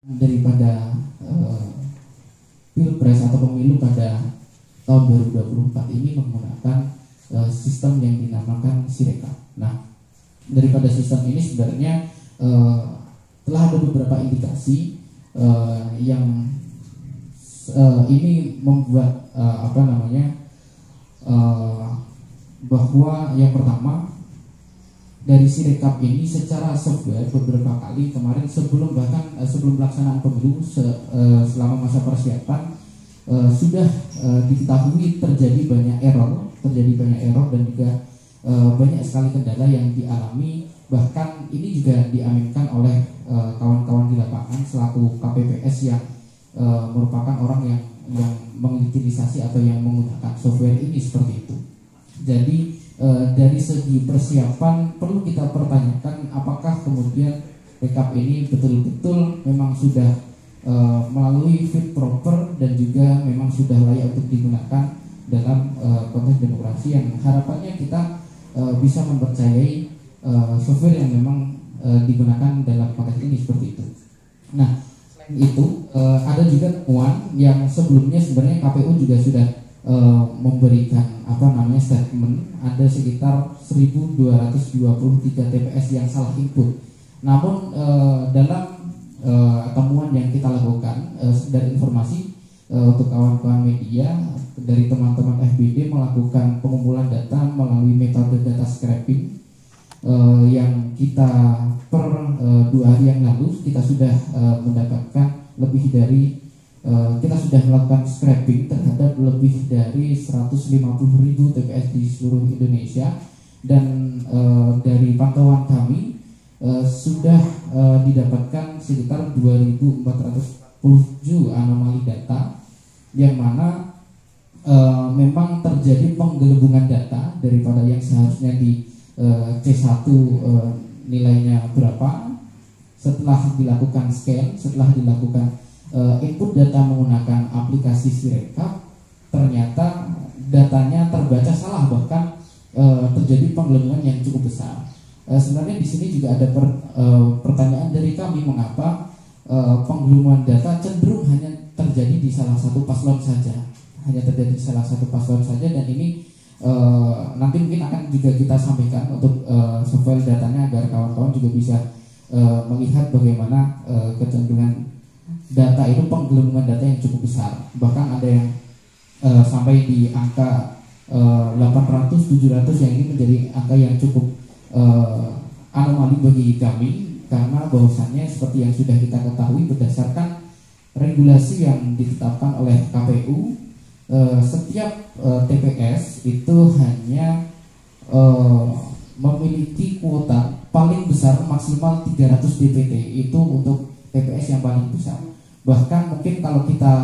daripada pilpres atau pemilu pada tahun 2024 ini menggunakan sistem yang dinamakan Sirekap. Nah, daripada sistem ini sebenarnya telah ada beberapa indikasi yang ini membuat bahwa yang pertama, dari Sirekap ini secara software beberapa kali kemarin sebelum pelaksanaan pemilu selama masa persiapan sudah diketahui terjadi banyak error dan juga banyak sekali kendala yang dialami, bahkan ini juga diaminkan oleh kawan-kawan di lapangan selaku KPPS yang merupakan orang yang mengutilisasi atau yang menggunakan software ini seperti itu. Jadi dari segi persiapan perlu kita pertanyakan apakah kemudian rekap ini betul-betul memang sudah melalui fit proper dan juga memang sudah layak untuk digunakan dalam konteks demokrasi yang harapannya kita bisa mempercayai software yang memang digunakan dalam konteks ini seperti itu. Nah, selain itu ada juga temuan yang sebelumnya sebenarnya KPU juga sudah memberikan statement ada sekitar 1.223 TPS yang salah input. Namun dalam temuan yang kita lakukan dari informasi untuk kawan-kawan media dari teman-teman FBD melakukan pengumpulan data melalui metode data scraping yang kita per 2 hari yang lalu kita sudah mendapatkan lebih dari kita sudah melakukan scraping terhadap lebih dari 150.000 TPS di seluruh Indonesia, dan dari pantauan kami sudah didapatkan sekitar 2.447 anomali data yang mana memang terjadi penggelembungan data daripada yang seharusnya di C1 nilainya berapa, setelah dilakukan scan, setelah dilakukan input data menggunakan aplikasi Sirekap, ternyata datanya terbaca salah, bahkan terjadi penggelembungan yang cukup besar. Sebenarnya di sini juga ada pertanyaan dari kami, mengapa penggelembungan data cenderung hanya terjadi di salah satu paslon saja, dan ini nanti mungkin akan juga kita sampaikan untuk software datanya agar kawan-kawan juga bisa melihat bagaimana kecenderungan data itu, penggelembungan data yang cukup besar, bahkan ada yang sampai di angka 800-700 yang ini menjadi angka yang cukup anomali bagi kami, karena bahwasannya seperti yang sudah kita ketahui berdasarkan regulasi yang ditetapkan oleh KPU, setiap TPS itu hanya memiliki kuota paling besar maksimal 300 DPT, itu untuk TPS yang paling besar. Bahkan mungkin kalau kita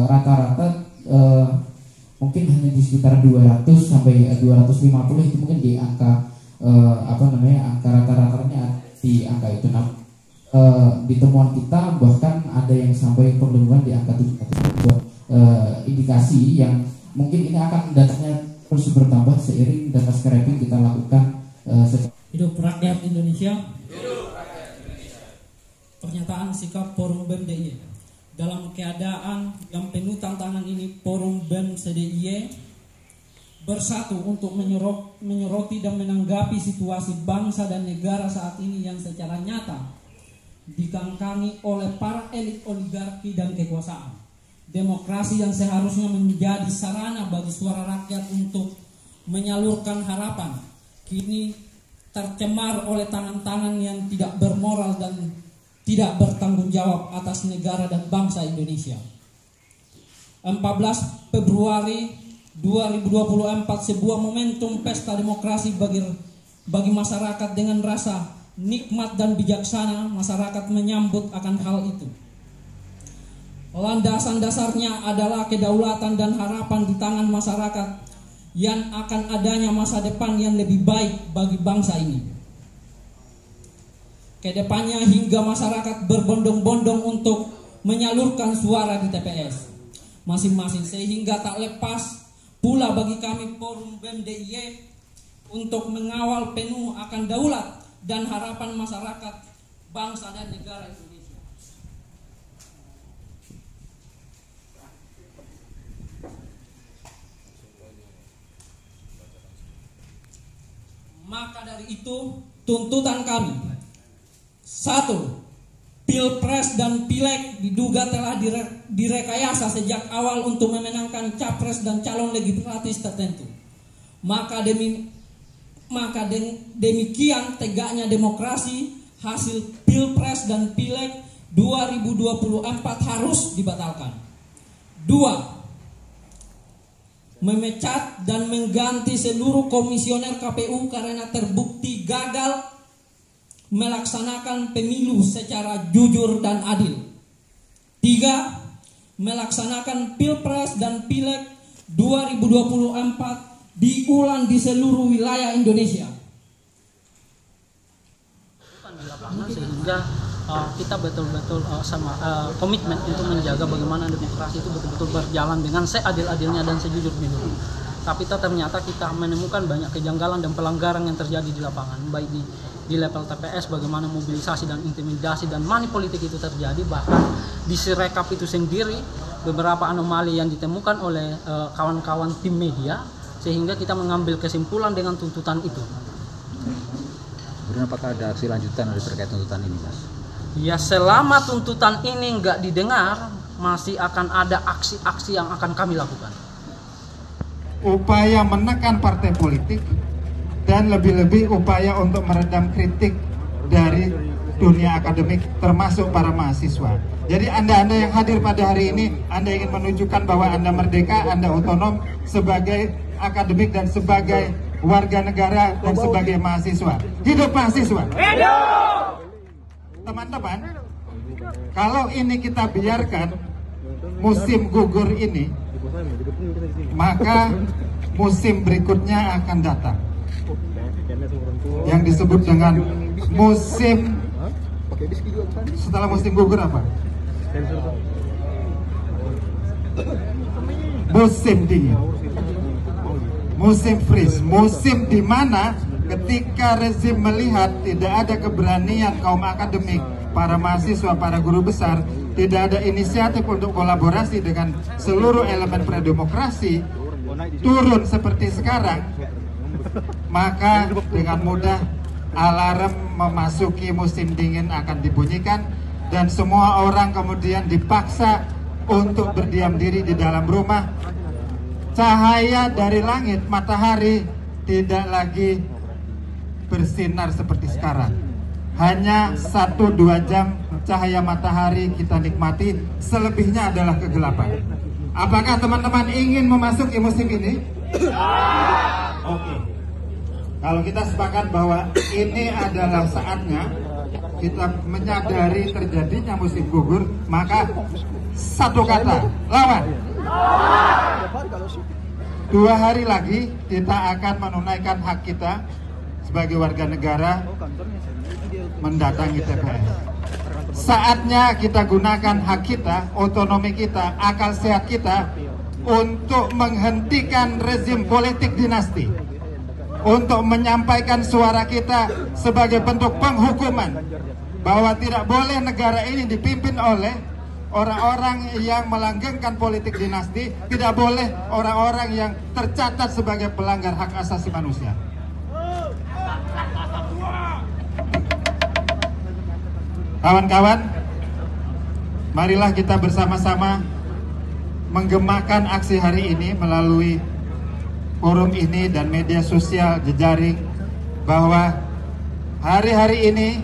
rata-rata mungkin hanya di sekitar 200 sampai 250, itu mungkin di angka angka rata-ratanya di angka itu. Nah, di temuan kita bahkan ada yang sampai penggelembungan di angka 700, indikasi yang mungkin ini akan datanya terus bertambah seiring data scraping kita lakukan. Hidup rakyat Indonesia. Pernyataan sikap Forum BEM DIY. Dalam keadaan yang penuh tantangan ini, Forum BEM DIY bersatu untuk menyoroti dan menanggapi situasi bangsa dan negara saat ini yang secara nyata dikangkangi oleh para elit oligarki dan kekuasaan. Demokrasi yang seharusnya menjadi sarana bagi suara rakyat untuk menyalurkan harapan, kini tercemar oleh tangan-tangan yang tidak bermoral dan tidak bertanggung jawab atas negara dan bangsa Indonesia. 14 Februari 2024 sebuah momentum pesta demokrasi bagi masyarakat. Dengan rasa nikmat dan bijaksana, masyarakat menyambut akan hal itu. Landasan dasarnya adalah kedaulatan dan harapan di tangan masyarakat yang akan adanya masa depan yang lebih baik bagi bangsa ini. Kedepannya hingga masyarakat berbondong-bondong untuk menyalurkan suara di TPS masing-masing, sehingga tak lepas pula bagi kami Forum BEM DIY untuk mengawal penuh akan daulat dan harapan masyarakat, bangsa dan negara Indonesia. Maka dari itu tuntutan kami, 1. Pilpres dan Pileg diduga telah direkayasa sejak awal untuk memenangkan capres dan calon legislatif tertentu. Maka demikian tegaknya demokrasi, hasil Pilpres dan Pileg 2024 harus dibatalkan. 2. Memecat dan mengganti seluruh komisioner KPU karena terbukti gagal melaksanakan pemilu secara jujur dan adil. 3. Melaksanakan Pilpres dan Pileg 2024 diulang di seluruh wilayah Indonesia. Sehingga kita betul-betul komitmen untuk menjaga bagaimana demokrasi itu betul-betul berjalan dengan seadil-adilnya dan sejujur-jujurnya. Tapi ternyata kita menemukan banyak kejanggalan dan pelanggaran yang terjadi di lapangan, baik di level TPS, bagaimana mobilisasi dan intimidasi dan money politik itu terjadi. Bahkan di Sirekap itu sendiri beberapa anomali yang ditemukan oleh kawan-kawan tim media, sehingga kita mengambil kesimpulan dengan tuntutan itu. Kemudian apakah ada aksi lanjutan terkait tuntutan ini, Mas? Ya, selama tuntutan ini nggak didengar, masih akan ada aksi-aksi yang akan kami lakukan. Upaya menekan partai politik dan lebih-lebih upaya untuk meredam kritik dari dunia akademik termasuk para mahasiswa. Jadi Anda yang hadir pada hari ini, Anda ingin menunjukkan bahwa Anda merdeka, Anda otonom sebagai akademik dan sebagai warga negara dan sebagai mahasiswa. Hidup mahasiswa! Hidup! Teman-teman, kalau ini kita biarkan musim gugur ini, maka musim berikutnya akan datang, yang disebut dengan musim, setelah musim gugur apa? Musim dingin, musim freeze, musim di mana ketika rezim melihat tidak ada keberanian kaum akademik, para mahasiswa, para guru besar, tidak ada inisiatif untuk kolaborasi dengan seluruh elemen predemokrasi, turun seperti sekarang, maka dengan mudah alarm memasuki musim dingin akan dibunyikan dan semua orang kemudian dipaksa untuk berdiam diri di dalam rumah. Cahaya dari langit, matahari tidak lagi bersinar seperti sekarang. Hanya 1-2 jam cahaya matahari kita nikmati, selebihnya adalah kegelapan. Apakah teman-teman ingin memasuki musim ini? Oke. Kalau kita sepakat bahwa ini adalah saatnya kita menyadari terjadinya musim gugur, maka satu kata, lawan. 2 hari lagi kita akan menunaikan hak kita sebagai warga negara mendatangi TPS. Saatnya kita gunakan hak kita, otonomi kita, akal sehat kita untuk menghentikan rezim politik dinasti, untuk menyampaikan suara kita sebagai bentuk penghukuman bahwa tidak boleh negara ini dipimpin oleh orang-orang yang melanggengkan politik dinasti, tidak boleh orang-orang yang tercatat sebagai pelanggar hak asasi manusia. Kawan-kawan, marilah kita bersama-sama menggemakan aksi hari ini melalui forum ini dan media sosial jejaring, bahwa hari-hari ini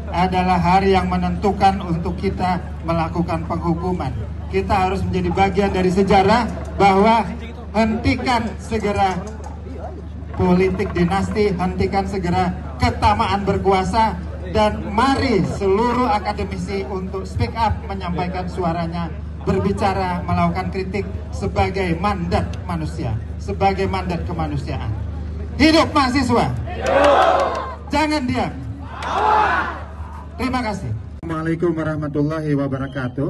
adalah hari yang menentukan untuk kita melakukan penghukuman. Kita harus menjadi bagian dari sejarah bahwa hentikan segera politik dinasti, hentikan segera ketamaan berkuasa, dan mari seluruh akademisi untuk speak up, menyampaikan suaranya, berbicara, melakukan kritik sebagai mandat manusia, sebagai mandat kemanusiaan. Hidup mahasiswa! Jangan diam! Terima kasih. Assalamualaikum warahmatullahi wabarakatuh.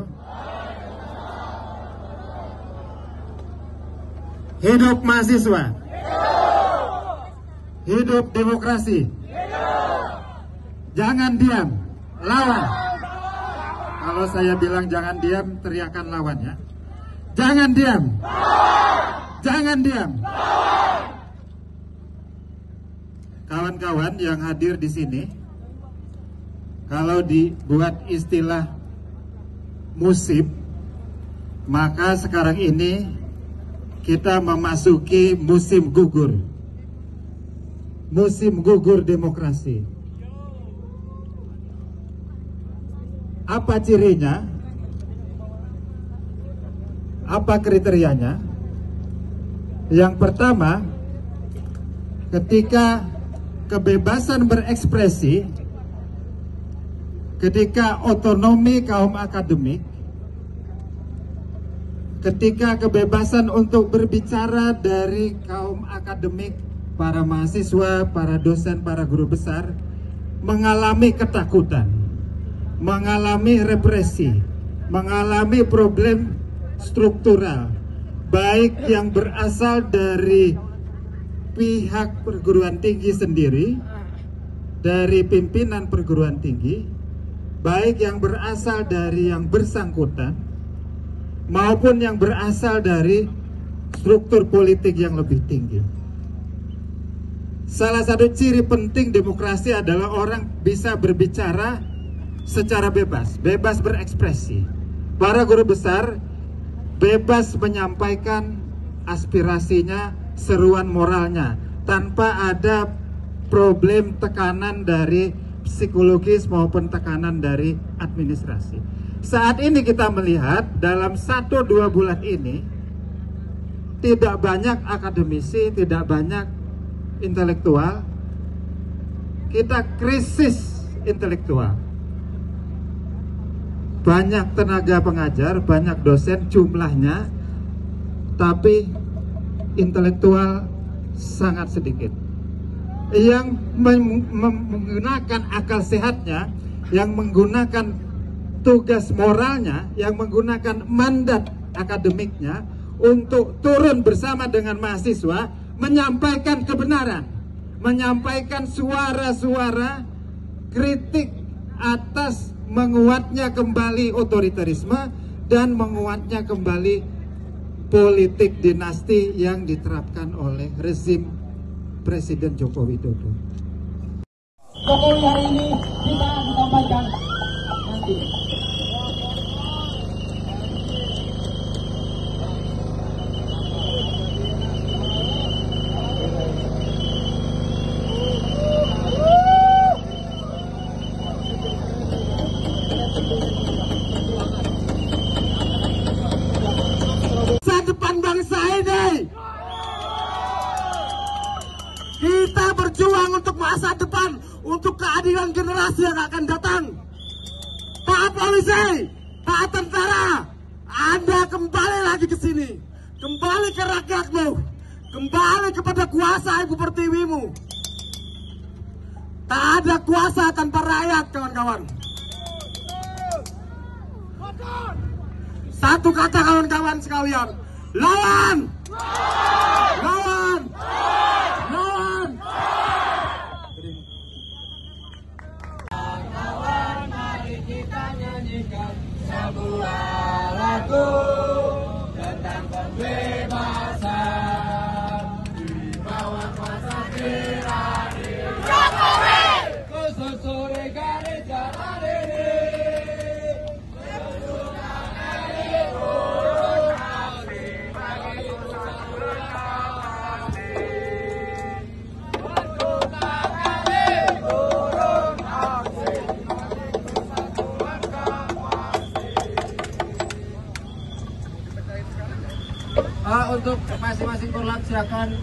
Hidup mahasiswa! Hidup demokrasi! Jangan diam, lawan. Kalau saya bilang jangan diam, teriakan lawan ya. Jangan diam. Jangan diam. kawan-kawan yang hadir di sini, kalau dibuat istilah musim, maka sekarang ini kita memasuki musim gugur. Musim gugur demokrasi. Apa cirinya? Apa kriterianya? Yang pertama, ketika kebebasan berekspresi, ketika otonomi kaum akademik, ketika kebebasan untuk berbicara dari kaum akademik, para mahasiswa, para dosen, para guru besar mengalami ketakutan, mengalami represi, mengalami problem struktural, baik yang berasal dari pihak perguruan tinggi sendiri, dari pimpinan perguruan tinggi, baik yang berasal dari yang bersangkutan, maupun yang berasal dari struktur politik yang lebih tinggi. Salah satu ciri penting demokrasi adalah orang bisa berbicara secara bebas, bebas berekspresi. Para guru besar bebas menyampaikan aspirasinya, seruan moralnya, tanpa ada problem tekanan dari psikologis maupun tekanan dari administrasi. Saat ini kita melihat dalam 1-2 bulan ini tidak banyak akademisi, tidak banyak intelektual. Kita krisis intelektual. Banyak tenaga pengajar, banyak dosen jumlahnya, tapi intelektual sangat sedikit. Yang menggunakan akal sehatnya, yang menggunakan tugas moralnya, yang menggunakan mandat akademiknya untuk turun bersama dengan mahasiswa, menyampaikan kebenaran, menyampaikan suara-suara kritik atas menguatnya kembali otoritarisme dan menguatnya kembali politik dinasti yang diterapkan oleh rezim Presiden Joko Widodo. Jokowi hari ini kita sampaikan nanti. Masa depan bangsa ini, kita berjuang untuk masa depan, untuk keadilan generasi yang akan datang. Pak polisi, Pak tentara, Anda kembali lagi ke sini, kembali ke rakyatmu, kembali kepada kuasa Ibu Pertiwimu. Tak ada kuasa tanpa rakyat, kawan-kawan. Satu kata kawan-kawan sekalian, lawan! Lawan! Lawan! Kawan, mari kita nyanyikan sebuah lagu tentang kebebasan di bawah kuasa tirani Jokowi. Kesusuri garis jalan ini. Untuk masing-masing korlap silakan.